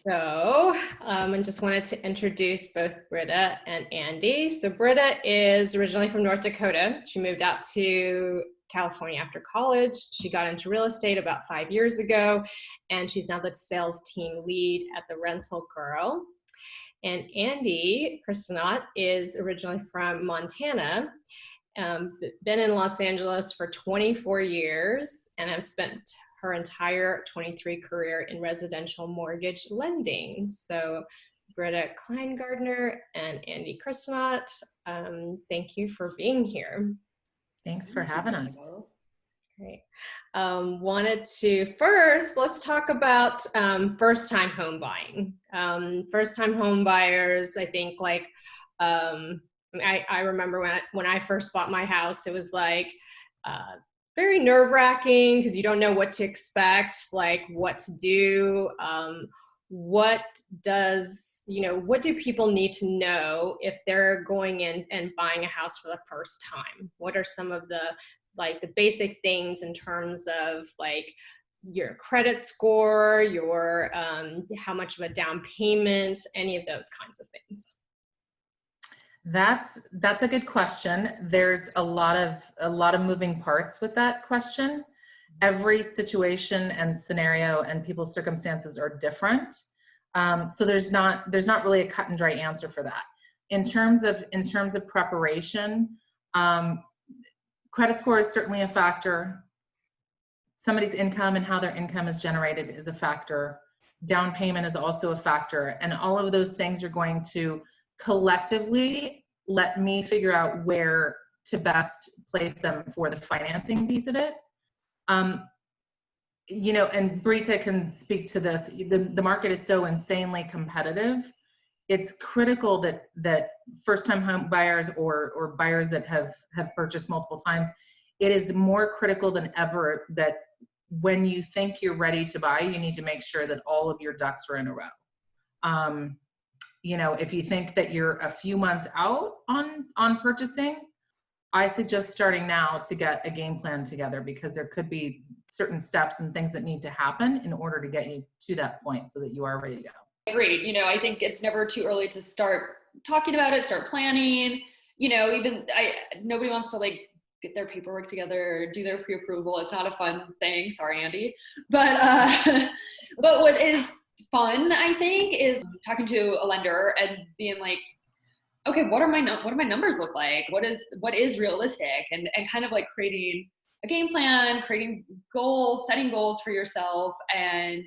I just wanted to introduce both Brita and Andy. So Brita is originally from North Dakota. She moved out to California after college. She got into real estate about 5 years ago, and she's now the sales team lead at the Rental Girl. And Andy Christenot is originally from Montana, been in Los Angeles for 24 years, and have spent her entire 23 career in residential mortgage lending. So Brita Kleingartner and Andy Christenot, thank you for being here. Thanks for having us. Great. Wanted to first, let's talk about first-time home buying. First-time home buyers, I think I remember when I first bought my house, it was very nerve-wracking because you don't know what to expect, what to do. What do people need to know if they're going in and buying a house for the first time? What are some of the basic things in terms of your credit score, your how much of a down payment, any of those kinds of things? That's a good question. There's a lot of moving parts with that question. Every situation and scenario and people's circumstances are different. So there's not really a cut and dry answer for that. In terms of preparation, credit score is certainly a factor. Somebody's income and how their income is generated is a factor. Down payment is also a factor. And all of those things are going to collectively let me figure out where to best place them for the financing piece of it. And Brita can speak to this. The market is so insanely competitive. It's critical that first-time home buyers or buyers that have purchased multiple times, it is more critical than ever that when you think you're ready to buy, you need to make sure that all of your ducks are in a row. If you think that you're a few months out on purchasing, I suggest starting now to get a game plan together, because there could be certain steps and things that need to happen in order to get you to that point so that you are ready to go. Agreed. I think it's never too early to start talking about it, start planning. Nobody wants to get their paperwork together, do their pre-approval. It's not a fun thing. Sorry, Andy. But what is fun, I think, is talking to a lender and being like, okay, what do my numbers look like? What is realistic? And kind of creating a game plan, creating goals, setting goals for yourself, and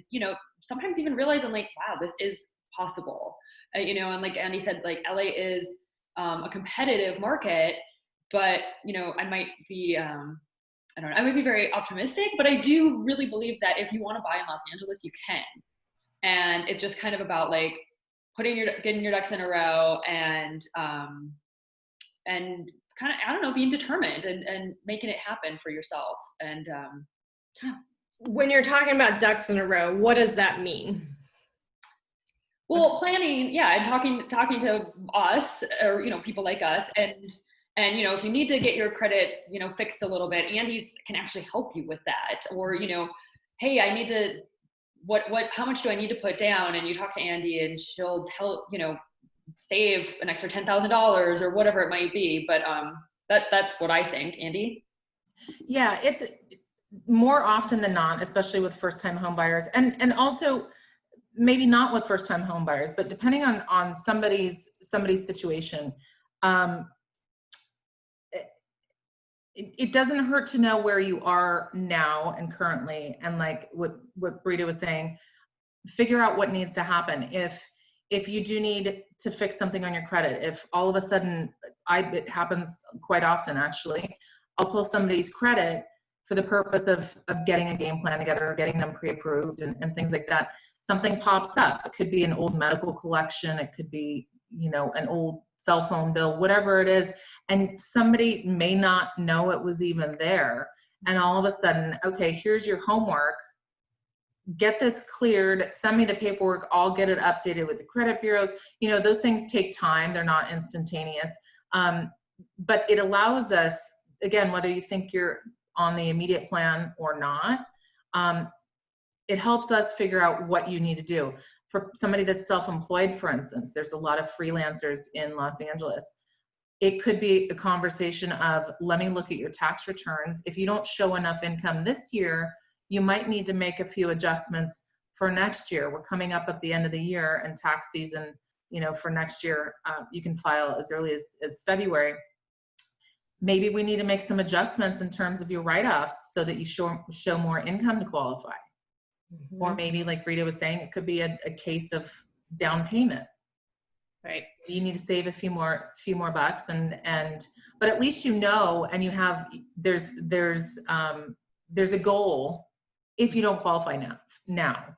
sometimes even realizing wow, this is possible. And like Andy said, LA is a competitive market, but I might be I might be very optimistic, but I do really believe that if you want to buy in Los Angeles, you can. And it's just kind of about getting your ducks in a row and kind of, being determined and making it happen for yourself. And yeah. When you're talking about ducks in a row, what does that mean? Well, planning, yeah, and talking to us or, people like us, and if you need to get your credit, fixed a little bit, Andy can actually help you with that. Or, hey, I need to, how much do I need to put down? And you talk to Andy and she'll help, save an extra $10,000 or whatever it might be. But that's what I think. Andy? Yeah, it's more often than not, especially with first-time home buyers, and also maybe not with first-time home buyers, but depending on somebody's situation, it doesn't hurt to know where you are now and currently, and what Brita was saying, figure out what needs to happen. If you do need to fix something on your credit, if all of a sudden, it happens quite often actually, I'll pull somebody's credit for the purpose of getting a game plan together, or getting them pre-approved and things like that. Something pops up. It could be an old medical collection. It could be, an old cell phone bill, whatever it is. And somebody may not know it was even there. And all of a sudden, okay, here's your homework. Get this cleared, send me the paperwork, I'll get it updated with the credit bureaus. Those things take time. They're not instantaneous. But it allows us, again, whether you think you're on the immediate plan or not, it helps us figure out what you need to do. For somebody that's self-employed, for instance, there's a lot of freelancers in Los Angeles. It could be a conversation of, let me look at your tax returns. If you don't show enough income this year, you might need to make a few adjustments for next year. We're coming up at the end of the year, and tax season, you know, for next year, you can file as early as February. Maybe we need to make some adjustments in terms of your write-offs so that you show more income to qualify. Mm-hmm. Or maybe, like Brita was saying, it could be a case of down payment. Right. You need to save a few more bucks, but at least you know, and you have, there's a goal if you don't qualify now.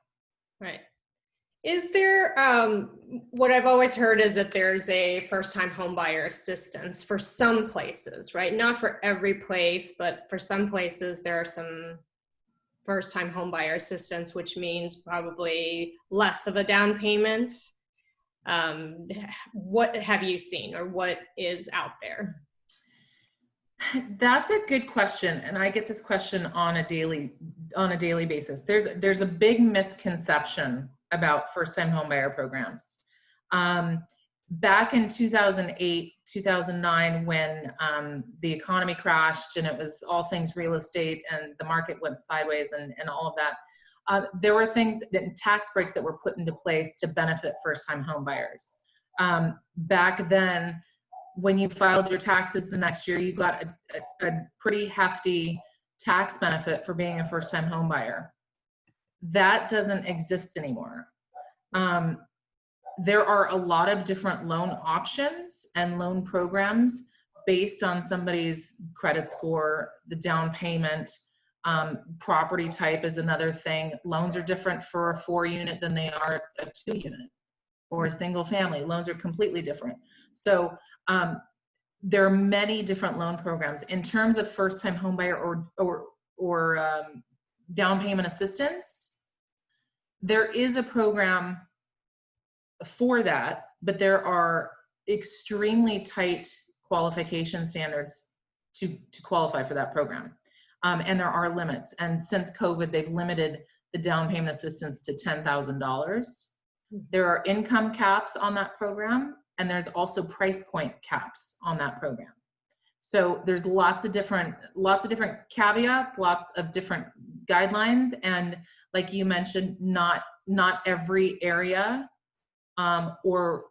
Right. Is there, what I've always heard is that there's a first-time homebuyer assistance for some places, right? Not for every place, but for some places there are some first-time homebuyer assistance, which means probably less of a down payment. What have you seen, or what is out there? That's a good question, and I get this question on a daily basis. There's a big misconception about first-time homebuyer programs. Back in 2008, 2009, when the economy crashed and it was all things real estate and the market went sideways and all of that, there were things, tax breaks that were put into place to benefit first-time homebuyers. Back then, when you filed your taxes the next year, you got a pretty hefty tax benefit for being a first-time homebuyer. That doesn't exist anymore. There are a lot of different loan options and loan programs based on somebody's credit score, the down payment, property type is another thing. Loans are different for a 4-unit than they are a 2-unit or a single family. Loans are completely different. So there are many different loan programs. In terms of first-time homebuyer or down payment assistance, there is a program for that, but there are extremely tight qualification standards to qualify for that program. And there are limits. And since COVID, they've limited the down payment assistance to $10,000. There are income caps on that program, and there's also price point caps on that program. So there's lots of different caveats, lots of different guidelines, and like you mentioned, not every area or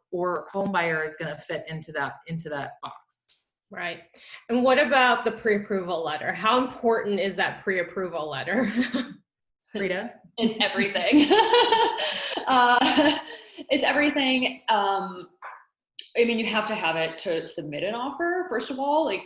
home buyer is going to fit into that box. Right. And what about the pre-approval letter? How important is that pre-approval letter? Brita? It's everything. It's everything. I mean, you have to have it to submit an offer, first of all, like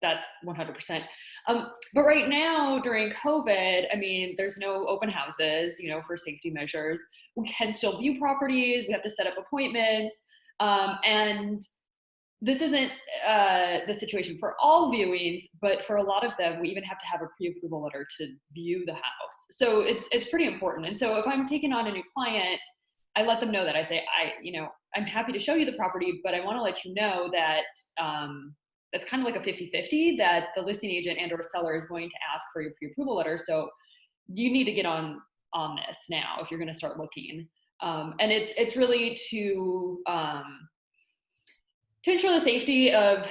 that's 100%. But right now during COVID, I mean, there's no open houses, you know, for safety measures. We can still view properties. We have to set up appointments. And this isn't the situation for all viewings, but for a lot of them, we even have to have a pre-approval letter to view the house. So it's pretty important. And so if I'm taking on a new client, I let them know that. I say, I'm happy to show you the property, but I want to let you know that that's kind of like a 50-50, that the listing agent and or seller is going to ask for your pre-approval letter. So you need to get on this now if you're going to start looking. And it's really to ensure the safety of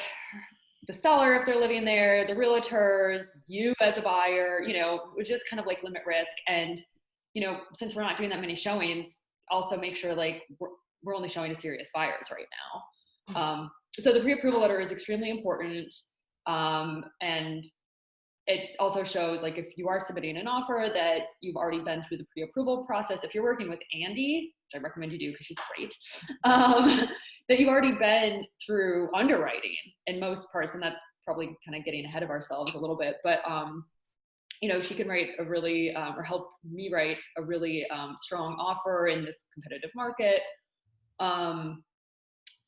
the seller if they're living there, the realtors, you as a buyer, you know, just kind of like limit risk. And, you know, since we're not doing that many showings, also make sure like we're only showing to serious buyers right now. So the pre-approval letter is extremely important. And it also shows, like, if you are submitting an offer, that you've already been through the pre-approval process. If you're working with Andy, which I recommend you do because she's great, that you've already been through underwriting in most parts. And that's probably kind of getting ahead of ourselves a little bit. But, you know, she can write a really, or help me write a really strong offer in this competitive market.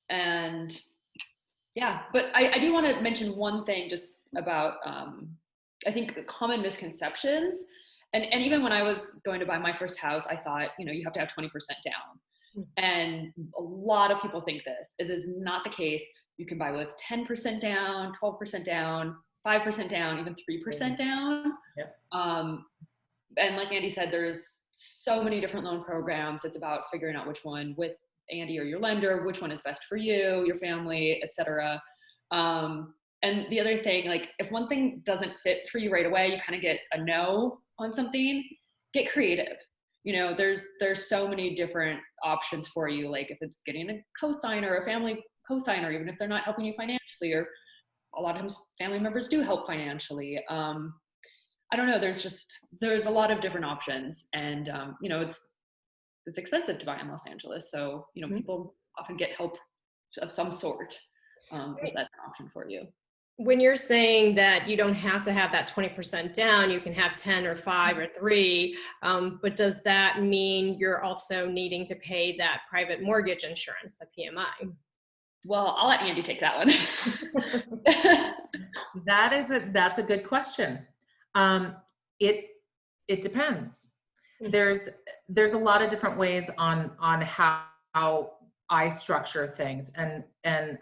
And yeah, but I do want to mention one thing just about, I think, common misconceptions. And even when I was going to buy my first house, I thought, you know, you have to have 20% down. And a lot of people think this. It is not the case. You can buy with 10% down, 12% down, 5% down, even 3% down. Yep. and like Andy said, there's so many different loan programs. It's about figuring out which one with Andy or your lender, which one is best for you, your family, etc. And the other thing, like if one thing doesn't fit for you right away, you kind of get a no on something, get creative. You know, there's so many different options for you. Like if it's getting a cosigner, a family cosigner, even if they're not helping you financially, or a lot of times family members do help financially. I don't know, there's a lot of different options, and you know, it's expensive to buy in Los Angeles. So, you know, people often get help of some sort. If that's an option for you. When you're saying that you don't have to have that 20% down, you can have 10 or 5 or 3, but does that mean you're also needing to pay that private mortgage insurance, the PMI? Well, I'll let Andy take that one. That's a good question. It depends. There's a lot of different ways on how I structure things, and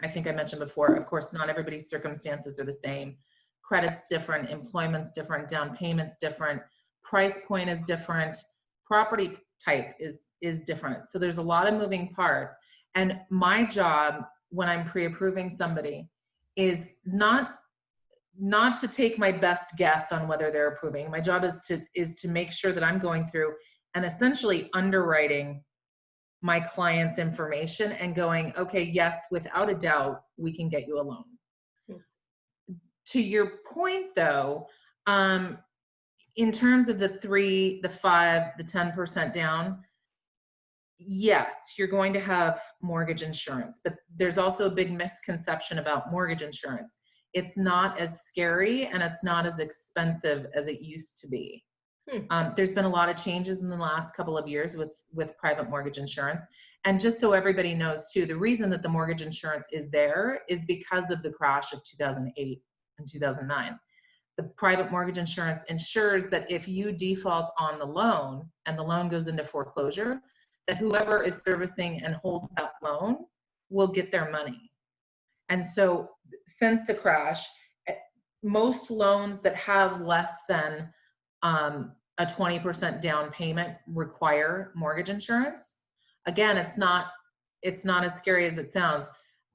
I think I mentioned before, of course, not everybody's circumstances are the same. Credit's different, employment's different, down payment's different, price point is different, property type is different. So there's a lot of moving parts. And my job when I'm pre-approving somebody is not to take my best guess on whether they're approving. My job is to make sure that I'm going through and essentially underwriting my client's information and going, okay, yes, without a doubt, we can get you a loan. To your point though, in terms of the 3, the 5, the 10% down, yes, you're going to have mortgage insurance, but there's also a big misconception about mortgage insurance. It's not as scary and it's not as expensive as it used to be. There's been a lot of changes in the last couple of years with private mortgage insurance. And just so everybody knows too, the reason that the mortgage insurance is there is because of the crash of 2008 and 2009. The private mortgage insurance ensures that if you default on the loan and the loan goes into foreclosure, that whoever is servicing and holds that loan will get their money. And so since the crash, most loans that have less than a 20% down payment require mortgage insurance. Again, it's not as scary as it sounds.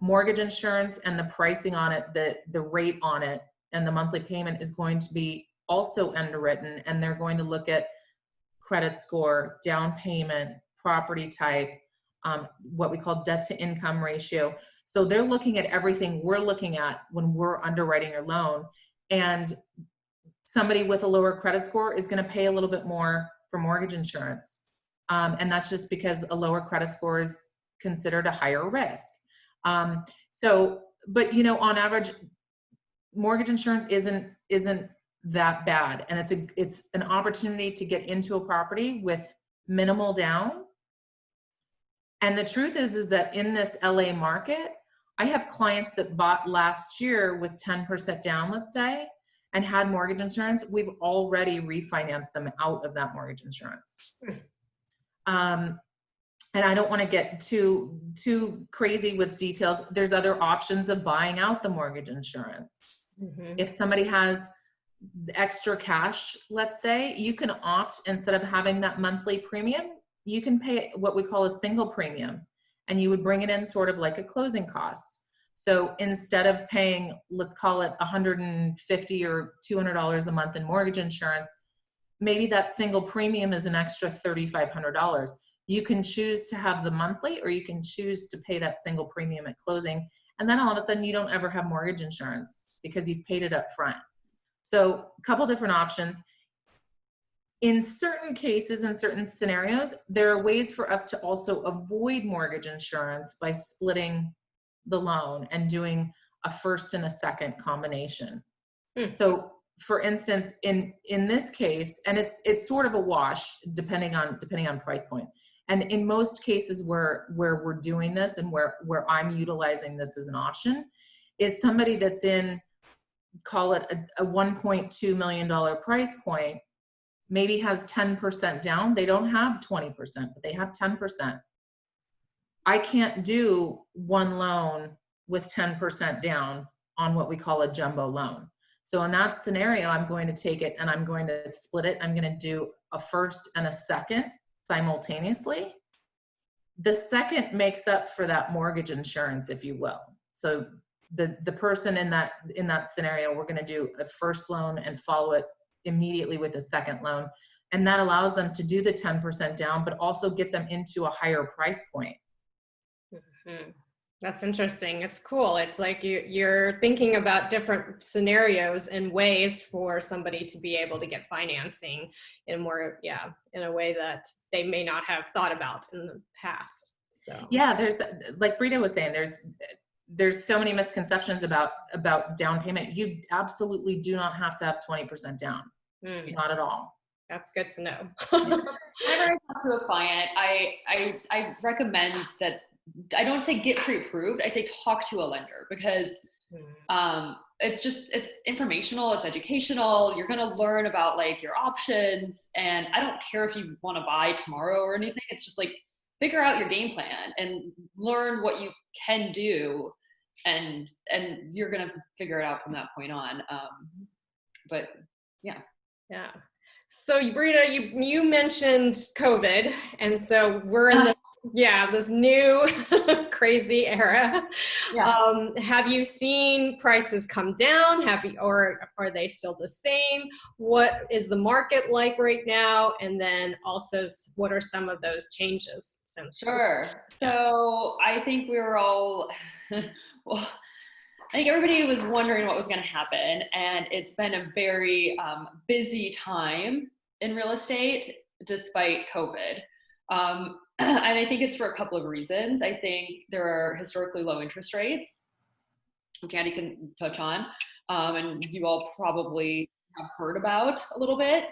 Mortgage insurance and the pricing on it, the rate on it, and the monthly payment is going to be also underwritten, and they're going to look at credit score, down payment, property type, what we call debt to income ratio. So they're looking at everything we're looking at when we're underwriting your loan. And somebody with a lower credit score is going to pay a little bit more for mortgage insurance. And that's just because a lower credit score is considered a higher risk. But you know, on average, mortgage insurance isn't that bad. And it's an opportunity to get into a property with minimal down. And the truth is that in this LA market, I have clients that bought last year with 10% down, let's say, and had mortgage insurance. We've already refinanced them out of that mortgage insurance. And I don't want to get too crazy with details. There's other options of buying out the mortgage insurance. If somebody has extra cash, let's say, you can opt, instead of having that monthly premium, you can pay what we call a single premium, and you would bring it in sort of like a closing cost. So instead of paying, let's call it $150 or $200 a month in mortgage insurance, maybe that single premium is an extra $3,500. You can choose to have the monthly, or you can choose to pay that single premium at closing. And then all of a sudden you don't ever have mortgage insurance because you've paid it up front. So a couple different options. In certain cases, in certain scenarios, there are ways for us to also avoid mortgage insurance by splitting the loan and doing a first and a second combination. So for instance, in this case, and it's sort of a wash depending on price point. And in most cases where we're doing this and where I'm utilizing this as an option is somebody that's in, call it a $1.2 million price point, maybe has 10% down. They don't have 20%, but they have 10%. I can't do one loan with 10% down on what we call a jumbo loan. So in that scenario, I'm going to take it and I'm going to split it. I'm going to do a first and a second simultaneously. The second makes up for that mortgage insurance, if you will. So the person in that scenario, we're going to do a first loan and follow it immediately with a second loan. And that allows them to do the 10% down, but also get them into a higher price point. Mm-hmm. That's interesting. It's cool. It's like you're thinking about different scenarios and ways for somebody to be able to get financing in a way that they may not have thought about in the past. So yeah, there's, like Brita was saying, there's so many misconceptions about down payment. You absolutely do not have to have 20% down. Not at all. That's good to know. Whenever I talk to a client, I recommend that I don't say get pre-approved. I say talk to a lender, because it's informational, it's educational. You're going to learn about like your options, and I don't care if you want to buy tomorrow or anything. It's just like figure out your game plan and learn what you can do, and you're going to figure it out from that point on. But yeah. So Brita, you mentioned COVID, and so we're in this new crazy era. Yeah. Have you seen prices come down? Or are they still the same? What is the market like right now? And then also, what are some of those changes since? Sure. So I think we were all, well, I think everybody was wondering what was going to happen, and it's been a very busy time in real estate despite COVID. And I think it's for a couple of reasons. I think there are historically low interest rates, which Andy can touch on, and you all probably have heard about a little bit.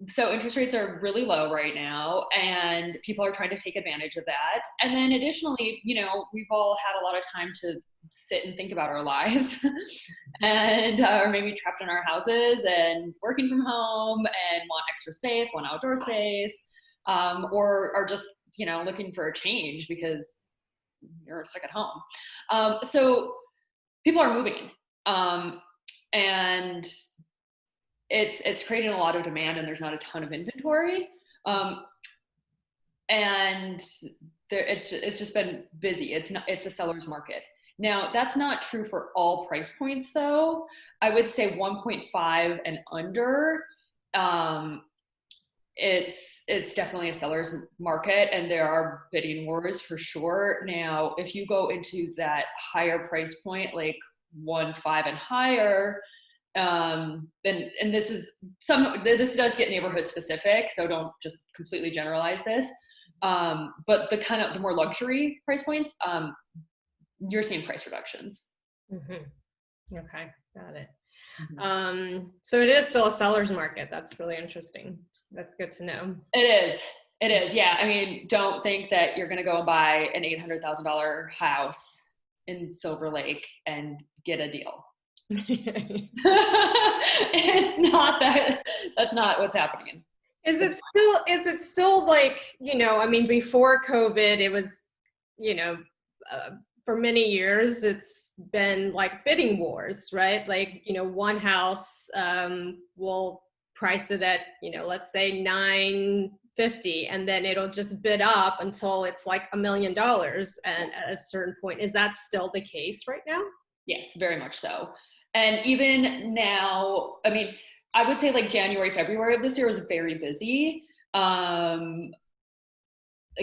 So interest rates are really low right now, and people are trying to take advantage of that. And then additionally, we've all had a lot of time to sit and think about our lives and or maybe trapped in our houses and working from home and want extra space, want outdoor space, or are just, looking for a change because you're stuck at home. So people are moving, and it's creating a lot of demand, and there's not a ton of inventory. And it's just been busy. It's a seller's market. Now, that's not true for all price points though. I would say 1.5 and under, it's definitely a seller's market, and there are bidding wars for sure. Now, if you go into that higher price point, like 1.5 and higher, and this does get neighborhood specific, so don't just completely generalize this. But the more luxury price points, you're seeing price reductions. Mm-hmm. Okay, got it. Mm-hmm. So it is still a seller's market. That's really interesting. That's good to know. It is. Yeah. I mean, don't think that you're going to go and buy an $800,000 house in Silver Lake and get a deal. It's not that. That's not what's happening. Is it still like, before COVID, it was, for many years, it's been like bidding wars, right? Like, one house will price it at, let's say $950, and then it'll just bid up until it's like $1 million. And at a certain point, is that still the case right now? Yes, very much so. And even now, I mean, I would say like January, February of this year was very busy.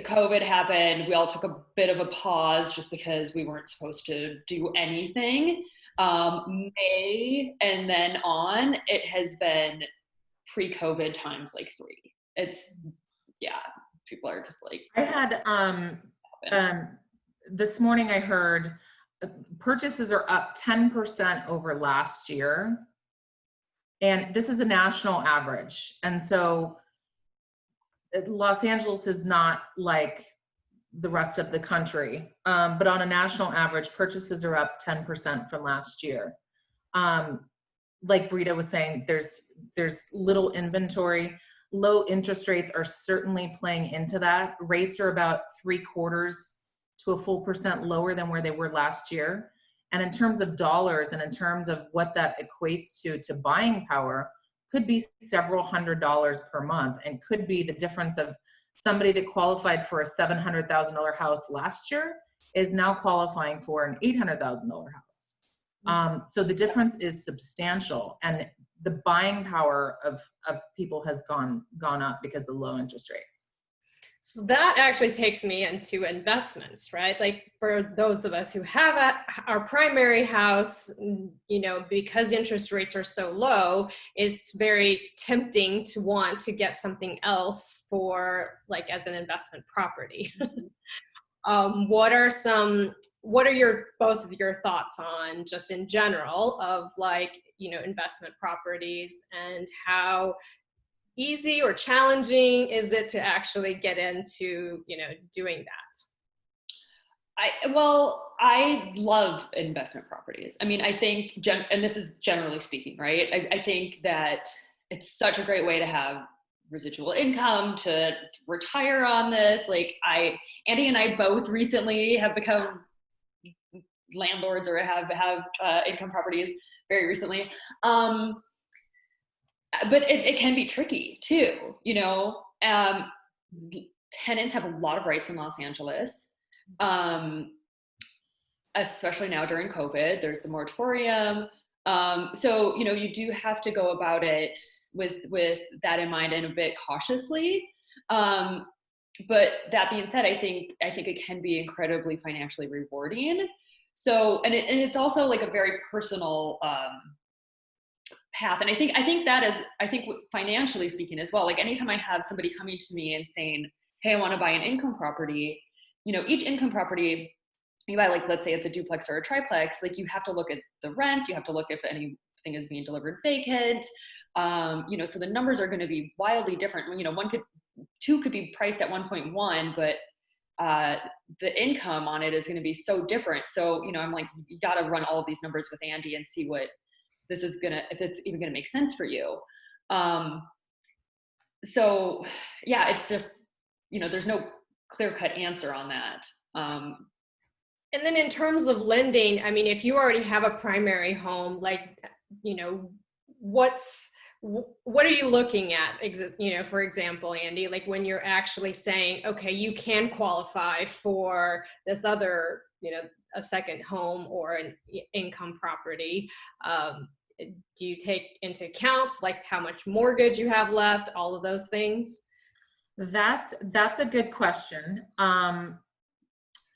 COVID happened. We all took a bit of a pause just because we weren't supposed to do anything. May and then on, it has been pre-COVID times like 3. People are just like. I had, this morning I heard purchases are up 10% over last year. And this is a national average. And so Los Angeles is not like the rest of the country, but on a national average, purchases are up 10% from last year. Like Brita was saying, there's little inventory. Low interest rates are certainly playing into that. Rates are about 0.75% to a full % lower than where they were last year. And in terms of dollars and in terms of what that equates to buying power, could be several $100s per month, and could be the difference of somebody that qualified for a $700,000 house last year is now qualifying for an $800,000 house. So the difference is substantial, and the buying power of people has gone up because of the low interest rates. So that actually takes me into investments, right? Like for those of us who have our primary house, you know, because interest rates are so low, it's very tempting to want to get something else for, like, as an investment property. What are both of your thoughts on, just in general, of, like, you know, investment properties, and how easy or challenging is it to actually get into, you know, doing that? I love investment properties. I mean, I think, and this is generally speaking, right? I think that it's such a great way to have residual income, to retire on this. Like, Andy and I both recently have become landlords, or have income properties very recently. But it can be tricky too, you know. Tenants have a lot of rights in Los Angeles, especially now during COVID. There's the moratorium. So, you know, you do have to go about it with that in mind, and a bit cautiously. But that being said, I think it can be incredibly financially rewarding. So, and it's also like a very personal path. And I think financially speaking as well, like anytime I have somebody coming to me and saying, hey, I want to buy an income property, you know, each income property you buy, like, let's say it's a duplex or a triplex, like, you have to look at the rents, you have to look if anything is being delivered vacant. You know, so the numbers are going to be wildly different. You know, two could be priced at 1.1, but the income on it is going to be so different. So, you know, I'm like, you got to run all of these numbers with Andy and see what this is if it's even going to make sense for you. So yeah, it's just, you know, there's no clear-cut answer on that. And then in terms of lending, I mean, if you already have a primary home, like, you know, what are you looking at? You know, for example, Andy, like when you're actually saying, okay, you can qualify for this other, you know, a second home or an income property. Do you take into account, like, how much mortgage you have left, all of those things? That's a good question.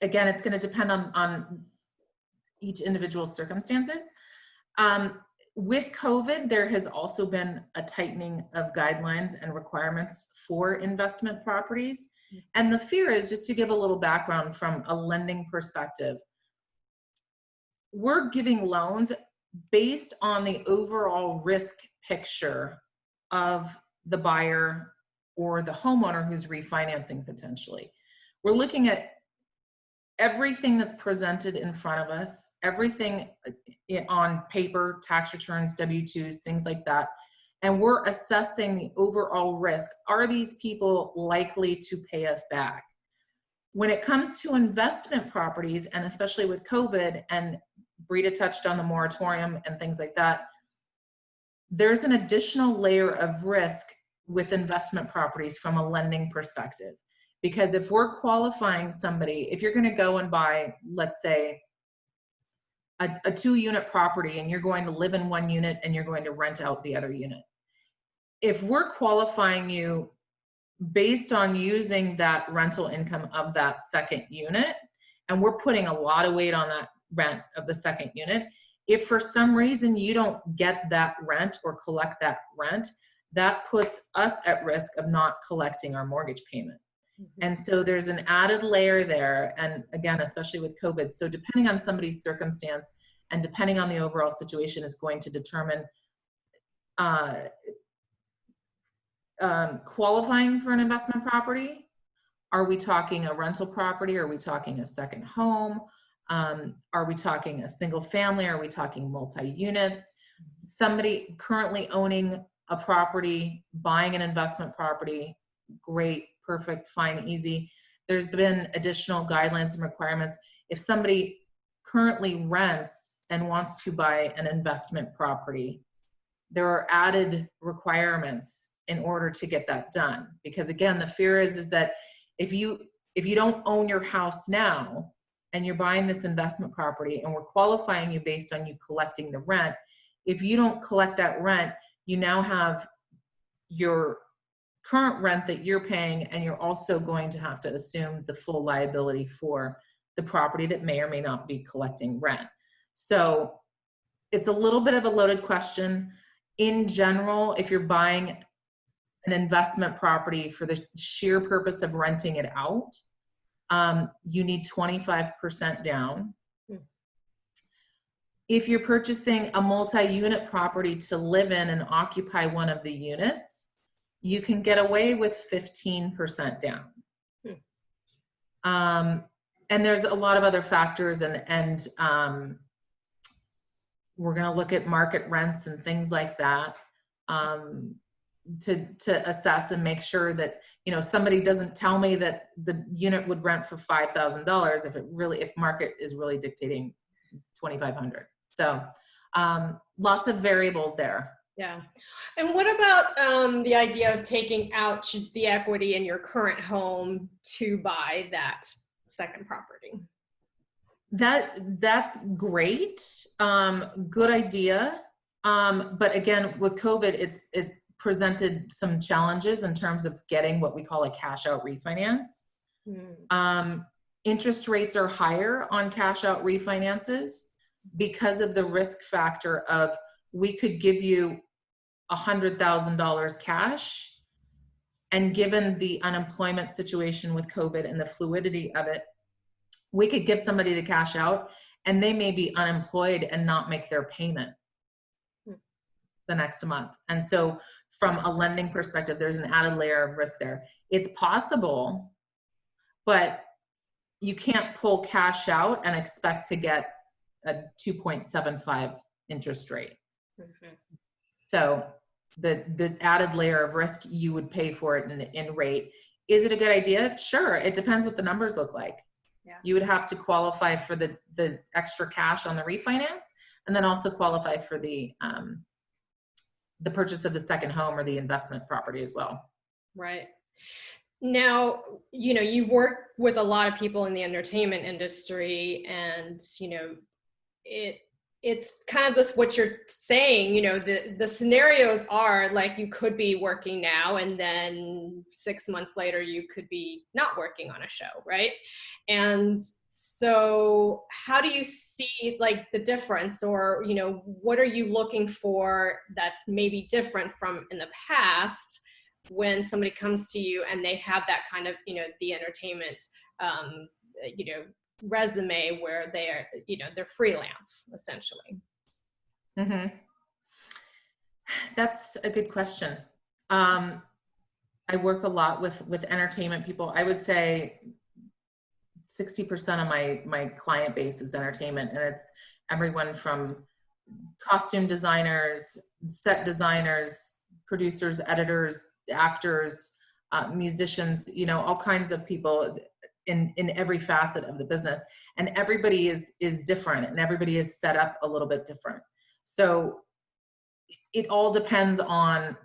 Again, it's going to depend on each individual's circumstances. With COVID, there has also been a tightening of guidelines and requirements for investment properties. And the fear is, just to give a little background from a lending perspective, we're giving loans based on the overall risk picture of the buyer or the homeowner who's refinancing potentially. We're looking at everything that's presented in front of us, everything on paper, tax returns, W-2s, things like that. And we're assessing the overall risk. Are these people likely to pay us back? When it comes to investment properties, and especially with COVID, and Brita touched on the moratorium and things like that, there's an additional layer of risk with investment properties from a lending perspective. Because if we're qualifying somebody, if you're going to go and buy, let's say, a 2-unit property, and you're going to live in one unit and you're going to rent out the other unit, if we're qualifying you based on using that rental income of that second unit, and we're putting a lot of weight on that rent of the second unit, if for some reason you don't get that rent or collect that rent, that puts us at risk of not collecting our mortgage payment. And so there's an added layer there. And again, especially with COVID, so depending on somebody's circumstance and depending on the overall situation is going to determine qualifying for an investment property. Are we talking a rental property? Are we talking a second home? Are we talking a single family? Are we talking multi-units? Somebody currently owning a property, buying an investment property, great, perfect, fine, easy. There's been additional guidelines and requirements. If somebody currently rents and wants to buy an investment property, there are added requirements in order to get that done. Because again, the fear is that if you don't own your house now and you're buying this investment property and we're qualifying you based on you collecting the rent, if you don't collect that rent, you now have your current rent that you're paying, and you're also going to have to assume the full liability for the property that may or may not be collecting rent. So it's a little bit of a loaded question. In general, if you're buying an investment property for the sheer purpose of renting it out, you need 25% down. If you're purchasing a multi-unit property to live in and occupy one of the units, you can get away with 15% down. And there's a lot of other factors, and we're going to look at market rents and things like that to assess and make sure that, you know, somebody doesn't tell me that the unit would rent for $5,000 if market is really dictating $2,500. So lots of variables there. Yeah. And what about the idea of taking out the equity in your current home to buy that second property? That's great. Good idea. But again, with COVID, it's presented some challenges in terms of getting what we call a cash out refinance. Interest rates are higher on cash out refinances because of the risk factor of, we could give you $100,000 cash, and given the unemployment situation with COVID and the fluidity of it, we could give somebody the cash out and they may be unemployed and not make their payment the next month. And so from a lending perspective, there's an added layer of risk there. It's possible, but you can't pull cash out and expect to get a 2.75 interest rate. So the added layer of risk, you would pay for it in rate. Is it a good idea? Sure. It depends what the numbers look like. Yeah. You would have to qualify for the extra cash on the refinance, and then also qualify for the purchase of the second home or the investment property as well. Right. Now, you know, you've worked with a lot of people in the entertainment industry, and, you know, it's kind of this, what you're saying, you know, the scenarios are like, you could be working now and then 6 months later you could be not working on a show, right? And so how do you see like the difference, or, you know, what are you looking for that's maybe different from in the past when somebody comes to you and they have that kind of, you know, the entertainment, you know, resume where they're, you know, they're freelance essentially? That's a good question. I work a lot with entertainment people. I would say 60% of my client base is entertainment, and it's everyone from costume designers, set designers, producers, editors, actors, musicians, you know, all kinds of people in every facet of the business. And everybody is different, and everybody is set up a little bit different. So it all depends on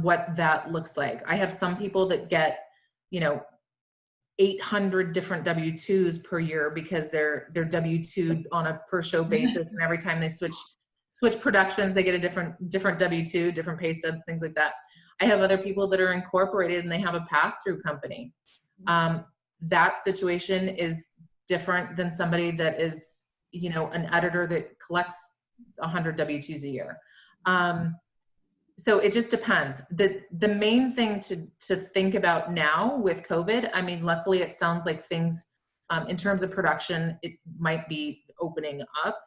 what that looks like. I have some people that get, you know, 800 different W-2s per year because they're W-2 on a per show basis, and every time they switch productions, they get a different W-2, different pay stubs, things like that. I have other people that are incorporated and they have a pass-through company. That situation is different than somebody that is, you know, an editor that collects 100 W-2s a year. So it just depends. The main thing to think about now with COVID, I mean, luckily it sounds like things, in terms of production, it might be opening up.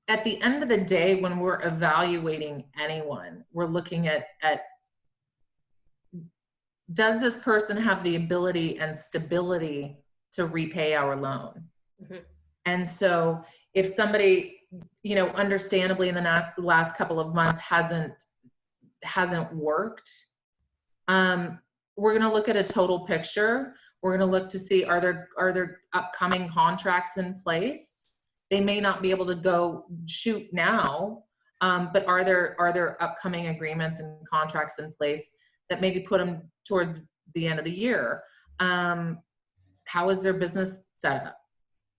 At the end of the day, when we're evaluating anyone, we're looking at does this person have the ability and stability to repay our loan? And so if somebody, you know, understandably in the last couple of months hasn't worked, we're going to look at a total picture. We're going to look to see, are there upcoming contracts in place? They may not be able to go shoot now, but are there upcoming agreements and contracts in place that maybe put them towards the end of the year? How is their business set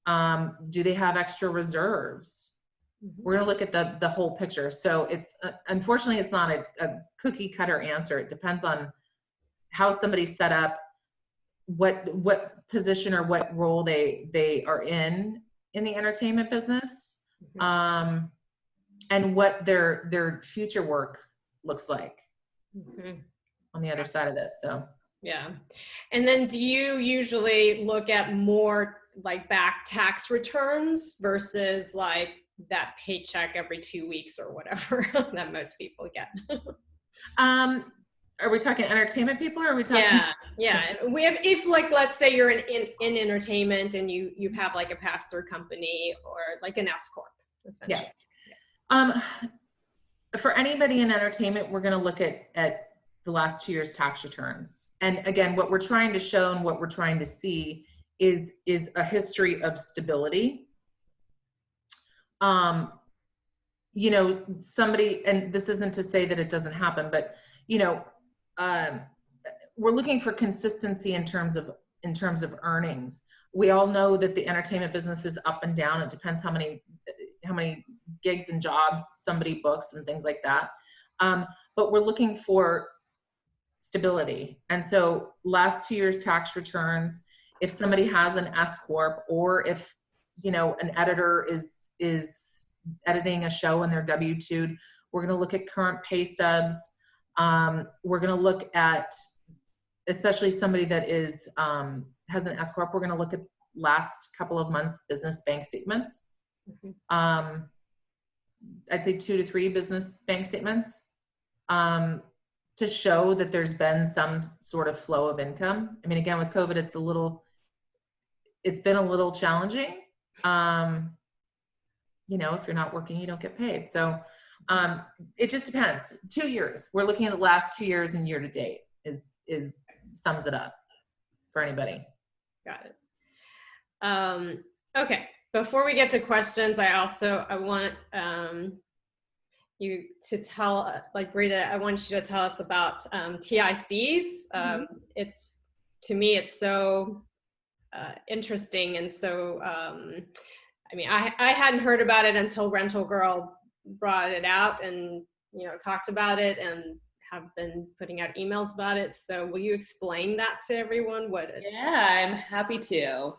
up? Do they have extra reserves? We're going to look at the whole picture. So it's unfortunately, it's not a cookie cutter answer. It depends on how somebody's set up, what position or what role they are in the entertainment business, and what their future work looks like on the other side of this. So yeah. And then do you usually look at more like back tax returns versus like that paycheck every 2 weeks or whatever that most people get? Are we talking entertainment people, or are we talking? Yeah. We have, if like, let's say you're in entertainment and you have like a pass-through company or like an S corp, essentially. Yeah. For anybody in entertainment, we're going to look at the last 2 years' tax returns. And again, what we're trying to show and what we're trying to see is a history of stability. You know, somebody, and this isn't to say that it doesn't happen, but you know, we're looking for consistency in terms of earnings. We all know that the entertainment business is up and down. It depends how many gigs and jobs somebody books and things like that. But we're looking for stability. And so last 2 years' tax returns, if somebody has an S corp, or if, you know, an editor is editing a show and they're W-2'd, we're going to look at current pay stubs. We're going to look at, especially somebody that is has an S corp, we're going to look at last couple of months business bank statements. I'd say 2 to 3 business bank statements to show that there's been some sort of flow of income. I mean, again, with COVID, it's been a little challenging. You know, if you're not working, you don't get paid. So it just depends. 2 years. We're looking at the last 2 years and year to date is sums it up for anybody. Got it. Okay. Before we get to questions, I want you to tell, like Brita, I want you to tell us about TICs. It's, to me, it's so interesting, and so I mean, I hadn't heard about it until Rental Girl brought it out and, you know, talked about it, and have been putting out emails about it. So will you explain that to everyone? Yeah, I'm happy to.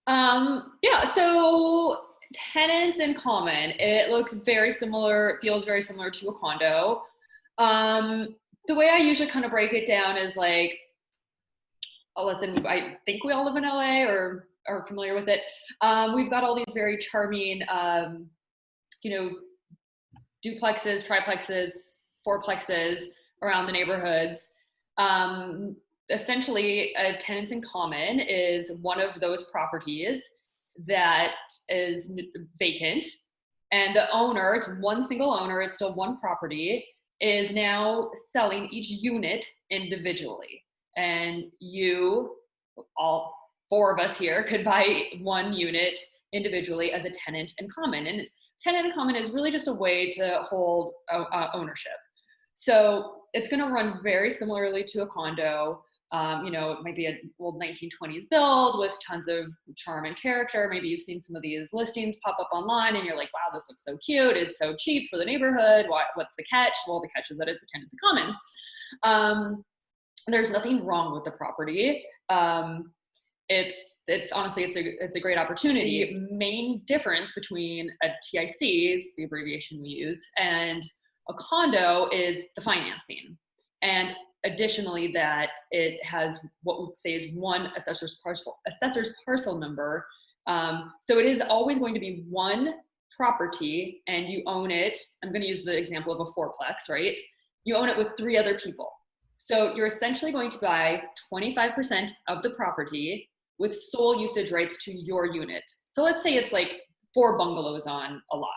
Yeah, so tenants in common, it looks very similar, feels very similar to a condo. The way I usually kind of break it down is like, oh, listen, I think we all live in LA or are familiar with it. We've got all these very charming, you know, duplexes, triplexes, fourplexes around the neighborhoods. Essentially, a tenants in common is one of those properties that is vacant, and the owner, it's one single owner, it's still one property, is now selling each unit individually. And you, all 4 of us here, could buy one unit individually as a tenant in common. And tenant in common is really just a way to hold ownership. So it's going to run very similarly to a condo. You know, it might be an old 1920s build with tons of charm and character. Maybe you've seen some of these listings pop up online and you're like, wow, this looks so cute. It's so cheap for the neighborhood. What's the catch? Well, the catch is that it's a tenants in common. There's nothing wrong with the property. It's honestly, it's a great opportunity. Main difference between a TIC, is the abbreviation we use, and a condo is the financing. And additionally, that it has what we say is one assessor's parcel number. So it is always going to be one property, and you own it. I'm going to use the example of a fourplex, right? You own it with 3 other people. So you're essentially going to buy 25% of the property with sole usage rights to your unit. So let's say it's like 4 bungalows on a lot.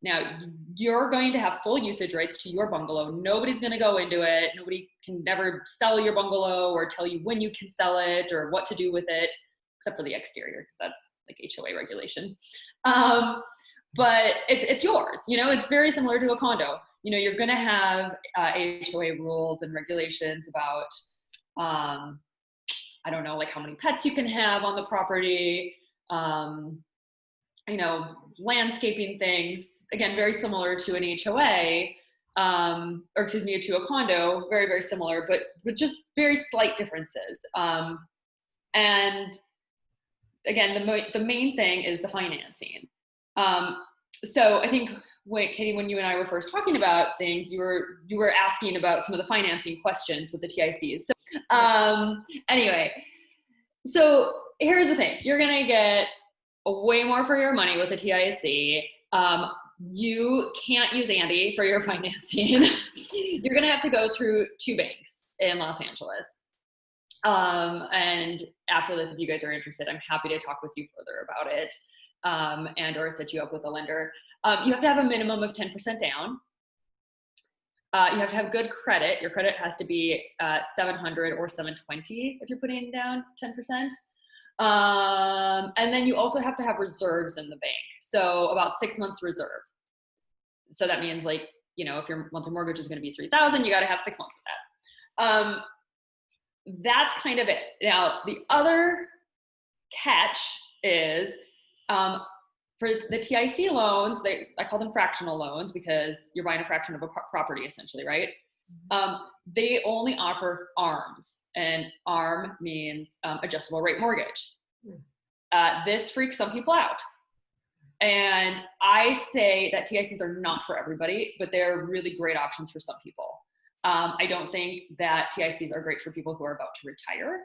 Now, you're going to have sole usage rights to your bungalow. Nobody's going to go into it. Nobody can never sell your bungalow or tell you when you can sell it or what to do with it, except for the exterior, because that's like HOA regulation. But it's yours. You know, it's very similar to a condo. You know, you're going to have HOA rules and regulations about, I don't know, like how many pets you can have on the property, you know, landscaping things, again, very similar to an HOA, or excuse me, to a condo, very, very similar, but with just very slight differences. And again, the main thing is the financing. So I think Katie, when you and I were first talking about things, you were asking about some of the financing questions with the TICs. So anyway, so here's the thing. You're going to get way more for your money with a TIC. You can't use Andy for your financing. You're going to have to go through 2 banks in Los Angeles. And after this, if you guys are interested, I'm happy to talk with you further about it, and or set you up with a lender. You have to have a minimum of 10% down. You have to have good credit. Your credit has to be 700 or 720 if you're putting down 10%. And then you also have to have reserves in the bank. So about 6 months reserve. So that means, like, you know, if your monthly mortgage is going to be $3,000, you got to have 6 months of that. That's kind of it. Now, the other catch is, for the TIC loans, I call them fractional loans because you're buying a fraction of a property essentially, right? They only offer ARMs, and ARM means adjustable rate mortgage. This freaks some people out. And I say that TICs are not for everybody, but they're really great options for some people. I don't think that TICs are great for people who are about to retire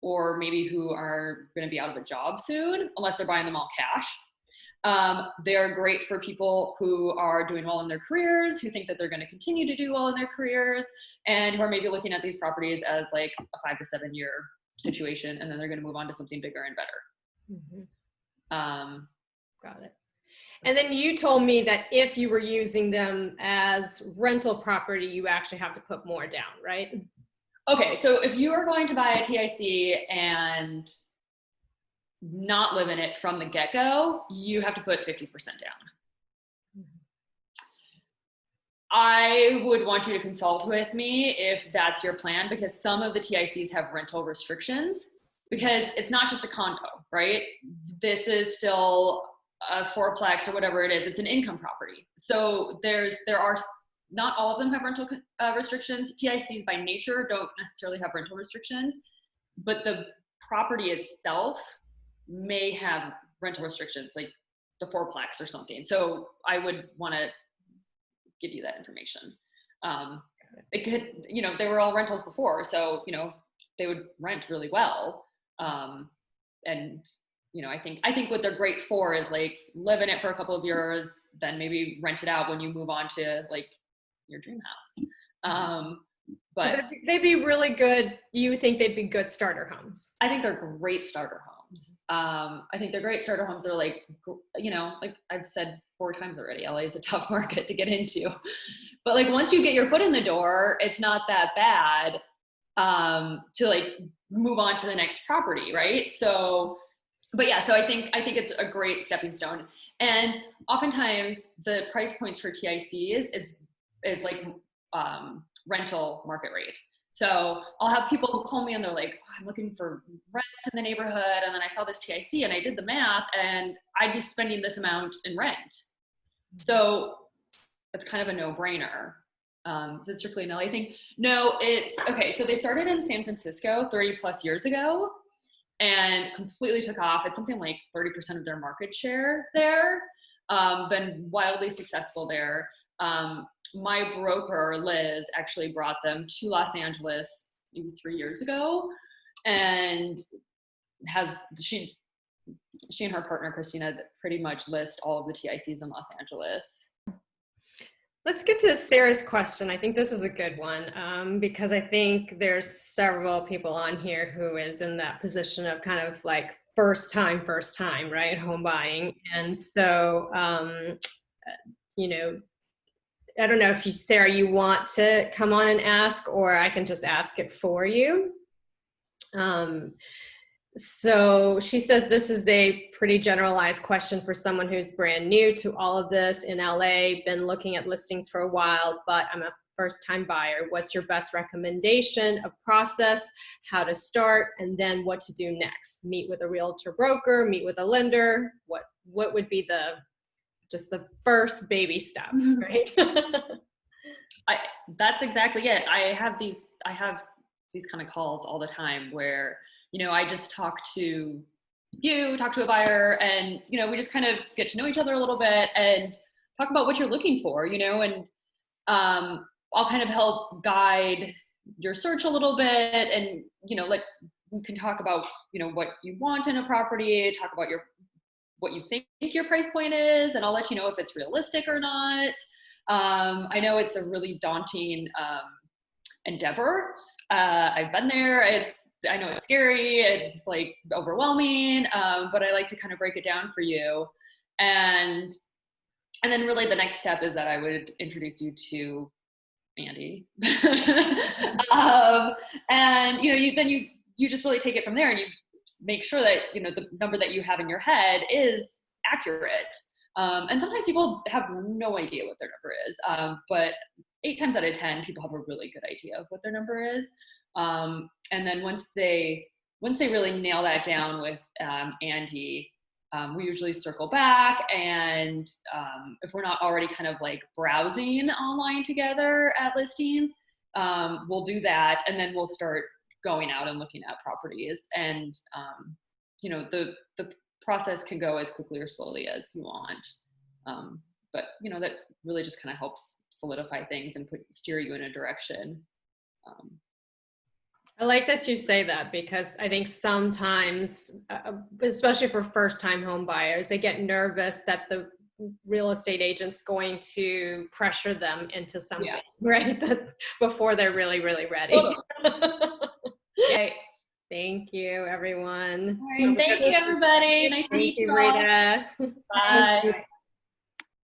or maybe who are going to be out of a job soon, unless they're buying them all cash. They're great for people who are doing well in their careers, who think that they're going to continue to do well in their careers, and who are maybe looking at these properties as like a 5 to 7 year situation, and then they're going to move on to something bigger and better. Got it. And then you told me that if you were using them as rental property, you actually have to put more down, right? Okay, so if you are going to buy a TIC and not live in it from the get-go, you have to put 50% down. I would want you to consult with me if that's your plan, because some of the TICs have rental restrictions, because it's not just a condo, right? This is still a fourplex or whatever it is. It's an income property. So there are, not all of them have rental restrictions. TICs by nature don't necessarily have rental restrictions, but the property itself may have rental restrictions, like the fourplex or something. So I would want to give you that information. It could, you know, they were all rentals before, so, you know, they would rent really well. And, you know, I think what they're great for is like live in it for a couple of years, then maybe rent it out when you move on to like your dream house. But so they'd be really good. You think they'd be good starter homes? I think they're great starter homes. I think they're great starter homes. They're like, you know, like I've said 4 times already, LA is a tough market to get into. But like once you get your foot in the door, it's not that bad to like move on to the next property, right? So, but yeah, so I think it's a great stepping stone. And oftentimes the price points for TICs is like rental market rate. So I'll have people who call me and they're like, oh, I'm looking for rents in the neighborhood, and then I saw this TIC and I did the math and I'd be spending this amount in rent. So it's kind of a no-brainer. Is it strictly an LA thing? No, it's okay. So they started in San Francisco 30 plus years ago and completely took off. It's something like 30% of their market share there. Been wildly successful there. My broker, Liz, actually brought them to Los Angeles maybe 3 years ago, and she and her partner, Christina, pretty much list all of the TICs in Los Angeles. Let's get to Sarah's question. I think this is a good one because I think there's several people on here who is in that position of kind of like first time, right? Home buying. And so you know, I don't know if you, Sarah, you want to come on and ask, or I can just ask it for you. So she says this is a pretty generalized question for someone who's brand new to all of this in LA, been looking at listings for a while, but I'm a first-time buyer. What's your best recommendation of process, how to start, and then what to do next? Meet with a realtor broker, meet with a lender? What would be just the first baby step, right? That's exactly it. I have these kind of calls all the time where, I just talk to a buyer, and, we just kind of get to know each other a little bit and talk about what you're looking for, and I'll kind of help guide your search a little bit, and, we can talk about, what you want in a property, talk about what you think your price point is, and I'll let you know if it's realistic or not. I know it's a really daunting endeavor. I've been there. I know it's scary. It's like overwhelming, but I like to kind of break it down for you. And then really the next step is that I would introduce you to Andy. And you just really take it from there, and you make sure that the number that you have in your head is accurate. And sometimes people have no idea what their number is, but 8 times out of 10, people have a really good idea of what their number is. And then once they really nail that down with Andy, we usually circle back, and if we're not already kind of like browsing online together at listings, we'll do that, and then we'll start going out and looking at properties. And the process can go as quickly or slowly as you want, but that really just kind of helps solidify things and steer you in a direction. I like that you say that, because I think sometimes, especially for first-time home buyers, they get nervous that the real estate agent's going to pressure them into something, right? Before they're really, really ready. Okay. Thank you, everyone. All right. Thank you, everybody. Nice to meet you all. Thank you, Brita. Bye.